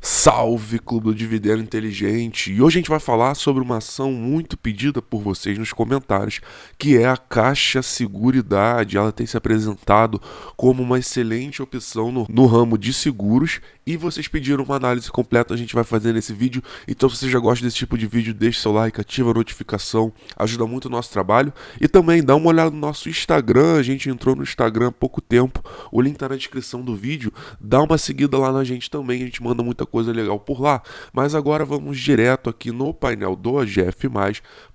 Salve, Clube do Dividendo Inteligente! E hoje a gente vai falar sobre uma ação muito pedida por vocês nos comentários, que é a Caixa Seguridade. Ela tem se apresentado como uma excelente opção no ramo de seguros e vocês pediram uma análise completa, a gente vai fazer nesse vídeo. Então se você já gosta desse tipo de vídeo, deixe seu like, ativa a notificação, ajuda muito o nosso trabalho. E também dá uma olhada no nosso Instagram, a gente entrou no Instagram há pouco tempo, o link está na descrição do vídeo, dá uma seguida lá na gente também, a gente manda muita coisa legal por lá. Mas agora vamos direto aqui no painel do AGF+,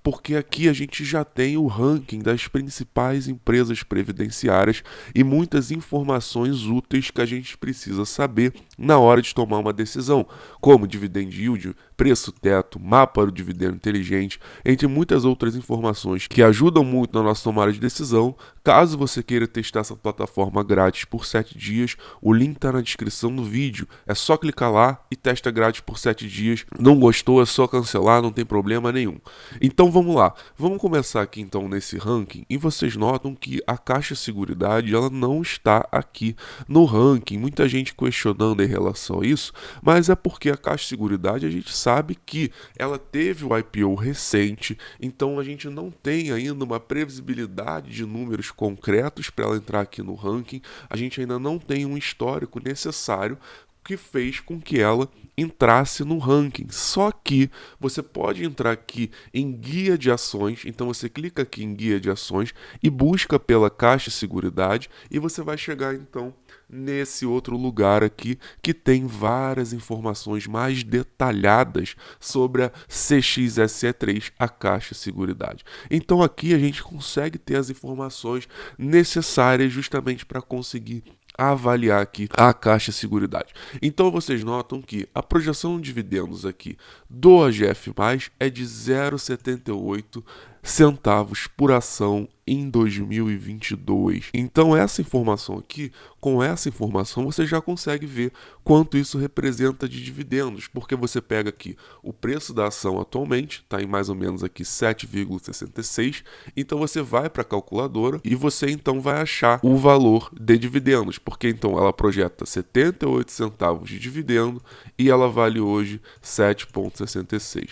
porque aqui a gente já tem o ranking das principais empresas previdenciárias e muitas informações úteis que a gente precisa saber na hora de tomar uma decisão, como dividend yield, preço teto, mapa do dividendo inteligente, entre muitas outras informações que ajudam muito na nossa tomada de decisão. Caso você queira testar essa plataforma grátis por 7 dias, o link está na descrição do vídeo, é só clicar lá e testa grátis por 7 dias. Não gostou, é só cancelar, não tem problema nenhum. Então vamos lá, vamos começar aqui então nesse ranking e vocês notam que a Caixa Seguridade ela não está aqui no ranking. Muita gente questionando em relação a isso, mas é porque a Caixa Seguridade a gente sabe que ela teve o IPO recente, então a gente não tem ainda uma previsibilidade de números concretos para ela entrar aqui no ranking, a gente ainda não tem um histórico necessário que fez com que ela entrasse no ranking. Só que você pode entrar aqui em guia de ações, então você clica aqui em guia de ações e busca pela Caixa Seguridade e você vai chegar então nesse outro lugar aqui que tem várias informações mais detalhadas sobre a CXSE3, a Caixa Seguridade. Então aqui a gente consegue ter as informações necessárias justamente para conseguir avaliar aqui a Caixa Seguridade. Então vocês notam que a projeção de dividendos aqui do AGF+, é de 0,78 centavos por ação em 2022. Então essa informação aqui, com essa informação você já consegue ver quanto isso representa de dividendos, porque você pega aqui o preço da ação atualmente, está em mais ou menos aqui 7,66, então você vai para a calculadora e você então vai achar o valor de dividendos, porque então ela projeta 78 centavos de dividendo e ela vale hoje 7,66.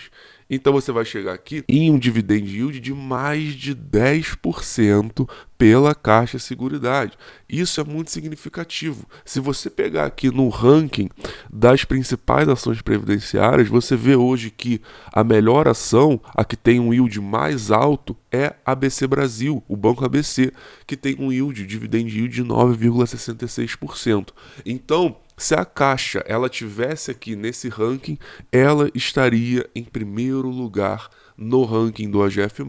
Então você vai chegar aqui em um dividend yield de mais de 10% pela Caixa Seguridade. Isso é muito significativo. Se você pegar aqui no ranking das principais ações previdenciárias, você vê hoje que a melhor ação, a que tem um yield mais alto, é a ABC Brasil, o Banco ABC, que tem um yield, dividend yield de 9,66%. Então, se a Caixa ela tivesse aqui nesse ranking, ela estaria em primeiro lugar no ranking do AGF+,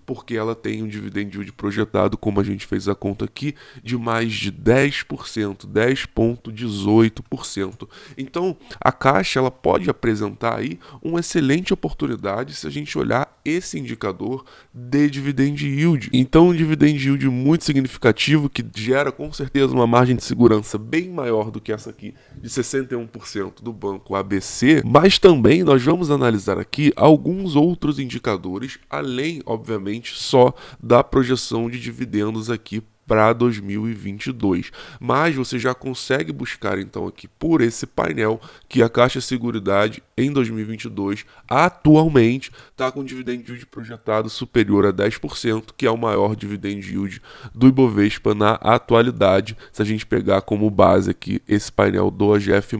porque ela tem um dividend yield projetado, como a gente fez a conta aqui, de mais de 10%, 10,18%. Então, a Caixa ela pode apresentar aí uma excelente oportunidade se a gente olhar esse indicador de dividend yield. Então, um dividend yield muito significativo que gera com certeza uma margem de segurança bem maior do que essa aqui, de 61% do Banco ABC, mas também nós vamos analisar aqui alguns outros indicadores, além, obviamente, só da projeção de dividendos aqui para 2022, mas você já consegue buscar então aqui por esse painel que a Caixa Seguridade em 2022 atualmente está com dividend yield projetado superior a 10%, que é o maior dividend yield do Ibovespa na atualidade, se a gente pegar como base aqui esse painel do AGF+.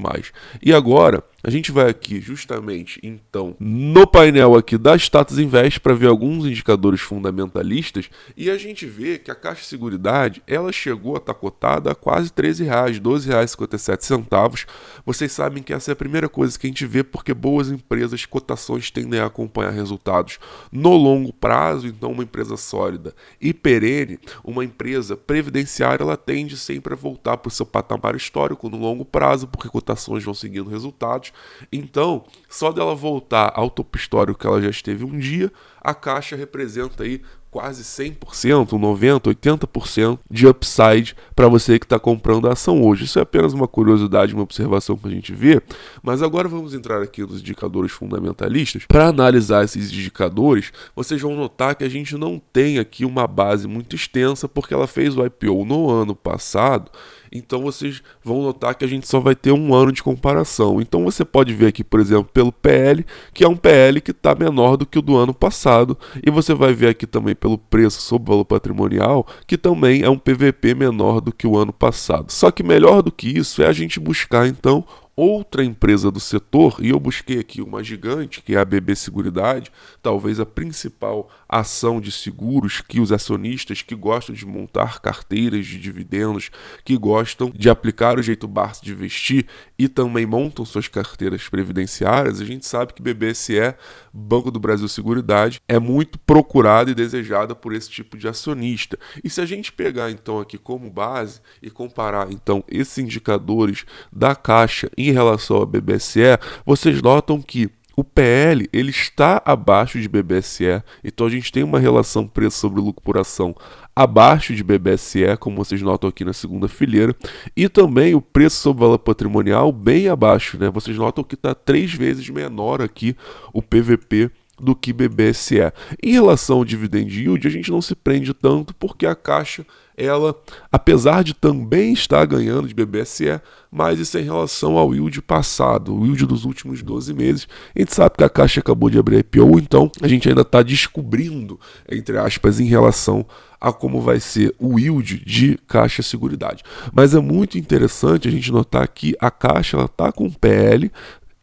E agora a gente vai aqui justamente então no painel aqui da Status Invest para ver alguns indicadores fundamentalistas e a gente vê que a Caixa Seguridade ela chegou a estar cotada a quase R$13, R$12,57. Vocês sabem que essa é a primeira coisa que a gente vê porque boas empresas, cotações tendem a acompanhar resultados no longo prazo, então uma empresa sólida e perene, uma empresa previdenciária, ela tende sempre a voltar para o seu patamar histórico no longo prazo porque cotações vão seguindo resultados. Então, só dela voltar ao topo histórico que ela já esteve um dia, a Caixa representa aí quase 100%, 90%, 80% de upside para você que está comprando a ação hoje. Isso é apenas uma curiosidade, uma observação que a gente vê, mas agora vamos entrar aqui nos indicadores fundamentalistas. Para analisar esses indicadores, vocês vão notar que a gente não tem aqui uma base muito extensa, porque ela fez o IPO no ano passado Então vocês vão notar que a gente só vai ter um ano de comparação. Então você pode ver aqui, por exemplo, pelo PL, que é um PL que está menor do que o do ano passado, e você vai ver aqui também pelo preço sobre valor patrimonial, que também é um PVP menor do que o ano passado. Só que melhor do que isso é a gente buscar então outra empresa do setor, e eu busquei aqui uma gigante, que é a BB Seguridade, talvez a principal ação de seguros que os acionistas que gostam de montar carteiras de dividendos, que gostam de aplicar o jeito Barça de investir e também montam suas carteiras previdenciárias. A gente sabe que BBSE, Banco do Brasil Seguridade, é muito procurada e desejada por esse tipo de acionista. E se a gente pegar então aqui como base e comparar então esses indicadores da Caixa em relação ao BBSE, vocês notam que o PL ele está abaixo de BBSE, então a gente tem uma relação preço sobre lucro por ação abaixo de BBSE, como vocês notam aqui na segunda fileira, e também o preço sobre valor patrimonial bem abaixo, né? Vocês notam que está 3 vezes menor aqui o PVP do que BBSE. Em relação ao dividend yield, a gente não se prende tanto porque a Caixa, ela, apesar de também estar ganhando de BBSE, mas isso é em relação ao yield passado, o yield dos últimos 12 meses. A gente sabe que a Caixa acabou de abrir a IPO, então a gente ainda está descobrindo, entre aspas, em relação a como vai ser o yield de Caixa Seguridade. Mas é muito interessante a gente notar que a Caixa está com PL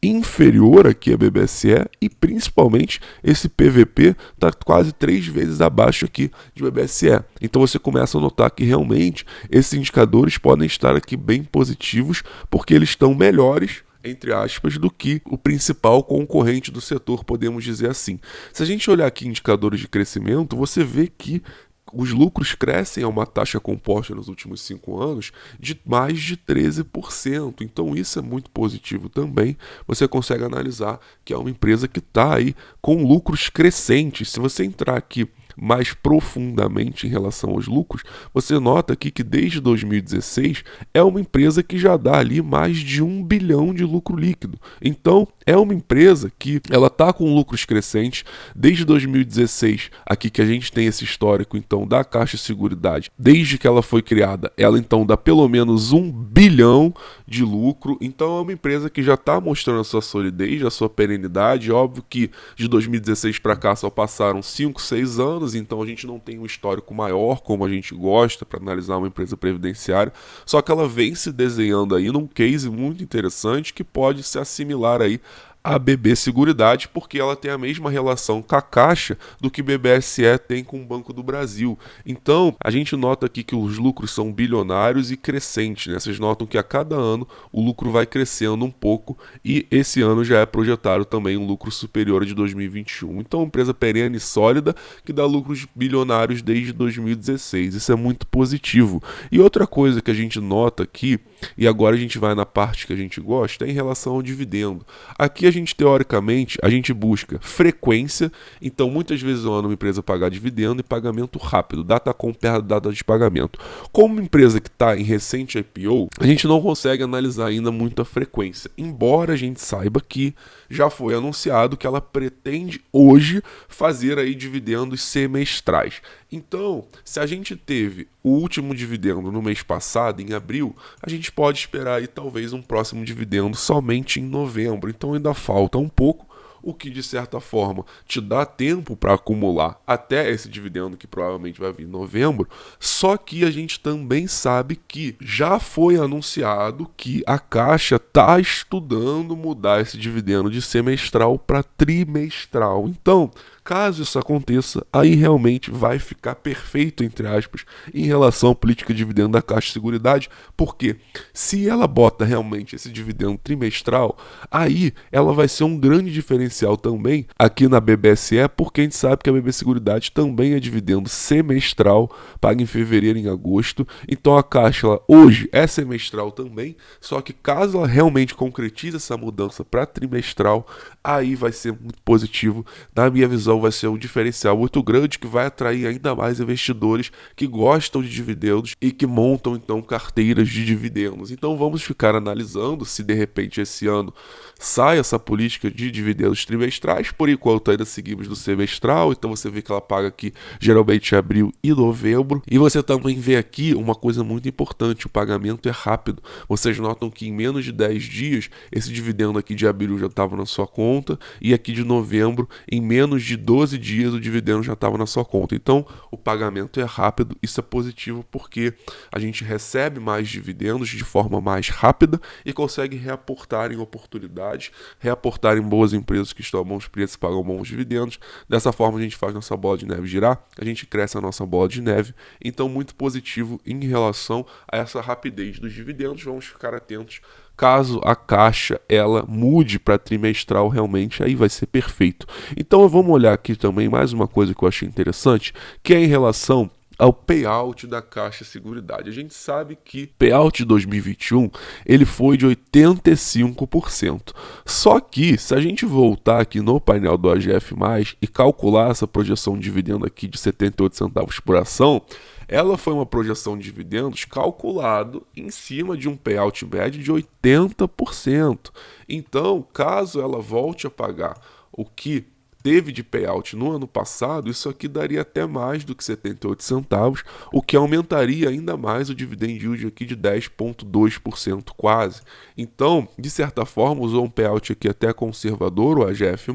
inferior aqui a BBSE e principalmente esse PVP está quase 3 vezes abaixo aqui de BBSE. Então você começa a notar que realmente esses indicadores podem estar aqui bem positivos porque eles estão melhores, entre aspas, do que o principal concorrente do setor, podemos dizer assim. Se a gente olhar aqui indicadores de crescimento, você vê que os lucros crescem a uma taxa composta nos últimos 5 anos de mais de 13%. Então isso é muito positivo também. Você consegue analisar que é uma empresa que está aí com lucros crescentes. Se você entrar aqui mais profundamente em relação aos lucros, você nota aqui que desde 2016 é uma empresa que já dá ali mais de 1 bilhão de lucro líquido. Então é uma empresa que ela está com lucros crescentes desde 2016, aqui que a gente tem esse histórico então da Caixa Seguridade, desde que ela foi criada, ela então dá pelo menos 1 bilhão de lucro. Então é uma empresa que já está mostrando a sua solidez, a sua perenidade. Óbvio que de 2016 para cá só passaram 5, 6 anos, então a gente não tem um histórico maior como a gente gosta para analisar uma empresa previdenciária, só que ela vem se desenhando aí num case muito interessante que pode se assimilar aí a BB Seguridade, porque ela tem a mesma relação com a Caixa do que BBSE tem com o Banco do Brasil. Então, a gente nota aqui que os lucros são bilionários e crescentes, né? Vocês notam que a cada ano o lucro vai crescendo um pouco e esse ano já é projetado também um lucro superior a de 2021. Então, uma empresa perene e sólida que dá lucros bilionários desde 2016. Isso é muito positivo. E outra coisa que a gente nota aqui, e agora a gente vai na parte que a gente gosta, é em relação ao dividendo. Aqui a gente, teoricamente, a gente busca frequência, então muitas vezes ao ano uma empresa pagar dividendo e pagamento rápido, data com perto da data de pagamento. Como uma empresa que está em recente IPO, a gente não consegue analisar ainda muito a frequência, embora a gente saiba que já foi anunciado que ela pretende hoje fazer aí dividendos semestrais. Então, se a gente teve o último dividendo no mês passado, em abril, a gente pode esperar aí talvez um próximo dividendo somente em novembro. Então ainda falta um pouco, o que de certa forma te dá tempo para acumular até esse dividendo que provavelmente vai vir em novembro. Só que a gente também sabe que já foi anunciado que a Caixa está estudando mudar esse dividendo de semestral para trimestral. Então, caso isso aconteça, aí realmente vai ficar perfeito, entre aspas, em relação à política de dividendo da Caixa Seguridade, porque se ela bota realmente esse dividendo trimestral, aí ela vai ser um grande diferencial também aqui na BBSE, porque a gente sabe que a BB Seguridade também é dividendo semestral, paga em fevereiro e em agosto. Então a Caixa ela, hoje é semestral também, só que caso ela realmente concretize essa mudança para trimestral, aí vai ser muito positivo. Na minha visão, vai ser um diferencial muito grande que vai atrair ainda mais investidores que gostam de dividendos e que montam então carteiras de dividendos. Então vamos ficar analisando se de repente esse ano sai essa política de dividendos dividendos trimestrais, por enquanto ainda seguimos no semestral, então você vê que ela paga aqui geralmente em abril e novembro. E você também vê aqui uma coisa muito importante, o pagamento é rápido. Vocês notam que em menos de 10 dias, esse dividendo aqui de abril já estava na sua conta, e aqui de novembro, em menos de 12 dias, o dividendo já estava na sua conta. Então, o pagamento é rápido, isso é positivo porque a gente recebe mais dividendos de forma mais rápida e consegue reaportar em oportunidades, reaportar em boas empresas que estão a bons preços e pagam bons dividendos. Dessa forma, a gente faz nossa bola de neve girar, a gente cresce a nossa bola de neve. Então, muito positivo em relação a essa rapidez dos dividendos. Vamos ficar atentos. Caso a caixa ela mude para trimestral, realmente aí vai ser perfeito. Então vamos olhar aqui também mais uma coisa que eu achei interessante, que é em relação ao payout da Caixa Seguridade. A gente sabe que o payout de 2021 ele foi de 85%. Só que se a gente voltar aqui no painel do AGF+, e calcular essa projeção de dividendo aqui de 78 centavos por ação, ela foi uma projeção de dividendos calculado em cima de um payout médio de 80%. Então, caso ela volte a pagar o que teve de payout no ano passado, isso aqui daria até mais do que 78 centavos, o que aumentaria ainda mais o dividend yield aqui de 10,2% quase. Então, de certa forma, usou um payout aqui até conservador, o AGF+,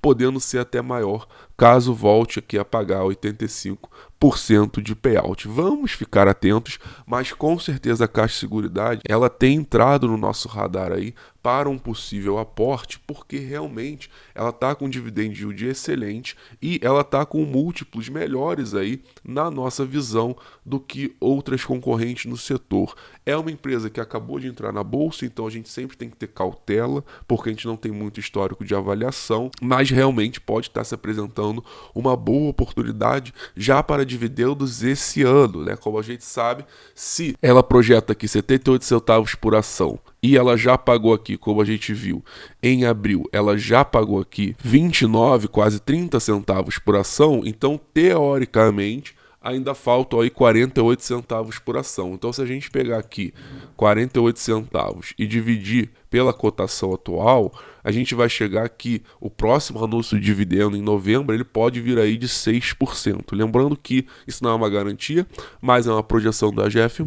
podendo ser até maior, caso volte aqui a pagar 85% de payout. Vamos ficar atentos, mas com certeza a Caixa Seguridade, ela tem entrado no nosso radar aí para um possível aporte, porque realmente ela está com um dividend yield excelente e ela está com múltiplos melhores aí na nossa visão do que outras concorrentes no setor. É uma empresa que acabou de entrar na bolsa, então a gente sempre tem que ter cautela, porque a gente não tem muito histórico de avaliação, mas realmente pode estar se apresentando uma boa oportunidade já para dividendos esse ano, né? Como a gente sabe, se ela projeta aqui 78 centavos por ação e ela já pagou aqui, como a gente viu, em abril, ela já pagou aqui 29, quase 30 centavos por ação, então teoricamente ainda faltam aí 48 centavos por ação. Então, se a gente pegar aqui 48 centavos e dividir pela cotação atual, a gente vai chegar aqui, o próximo anúncio de dividendo em novembro, ele pode vir aí de 6%. Lembrando que isso não é uma garantia, mas é uma projeção da AGF+,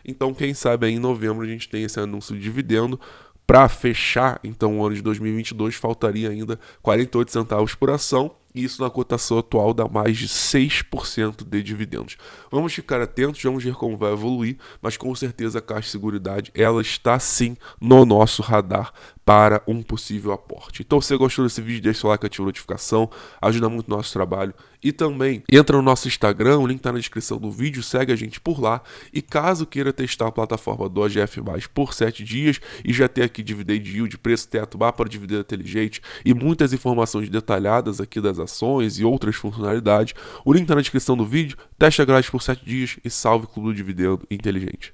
então quem sabe aí em novembro a gente tem esse anúncio de dividendo. Para fechar, então, o ano de 2022, faltaria ainda 48 centavos por ação, e isso na cotação atual dá mais de 6% de dividendos. Vamos ficar atentos, vamos ver como vai evoluir, mas com certeza a Caixa Seguridade, ela está sim no nosso radar para um possível aporte. Então, se você gostou desse vídeo, deixa o like, ativa a notificação, ajuda muito o nosso trabalho. E também entra no nosso Instagram, o link está na descrição do vídeo, segue a gente por lá. E caso queira testar a plataforma do AGF+, por 7 dias e já ter aqui dividend yield, preço teto, mapa de dividendo inteligente e muitas informações detalhadas aqui das ações e outras funcionalidades, o link está na descrição do vídeo, teste grátis por 7 dias e salve o Clube do Dividendo Inteligente.